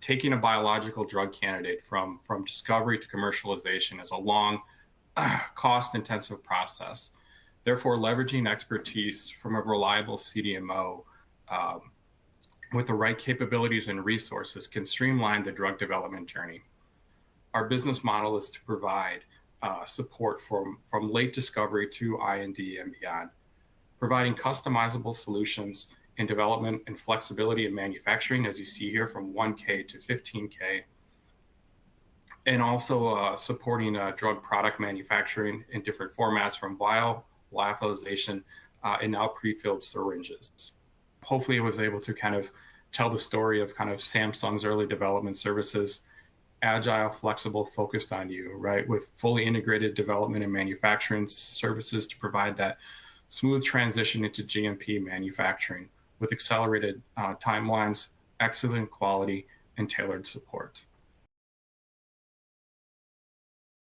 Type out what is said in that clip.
taking a biological drug candidate from discovery to commercialization is a long, cost-intensive process. Therefore, leveraging expertise from a reliable CDMO with the right capabilities and resources can streamline the drug development journey. Our business model is to provide support from late discovery to IND and beyond, providing customizable solutions in development and flexibility in manufacturing, as you see here, from 1K to 15K, and also supporting drug product manufacturing in different formats, from vial, lyophilization, and now pre-filled syringes. Hopefully, I was able to kind of tell the story of kind of Samsung's early development services, agile, flexible, focused on you, right? With fully integrated development and manufacturing services to provide that smooth transition into GMP manufacturing with accelerated timelines, excellent quality, and tailored support.